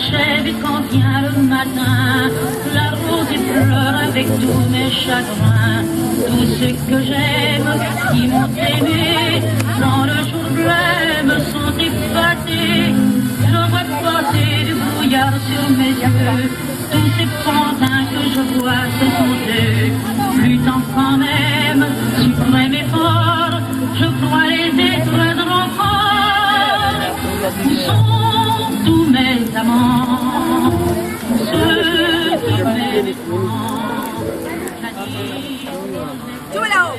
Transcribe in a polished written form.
s'achève et quand vient le matin, la rose pleure avec tous mes chagrins. Tous ceux que j'aime, qui m'ont aimé, dans le jour blême sont effacés. Je vois passer du brouillard sur mes yeux. Tous ces pantins que je vois, ce sont eux. Luttant quand même, suprême effort, je crois les étreindre encore. Où sont tous mes amants, ceux qui m'aiment Tout là-haut.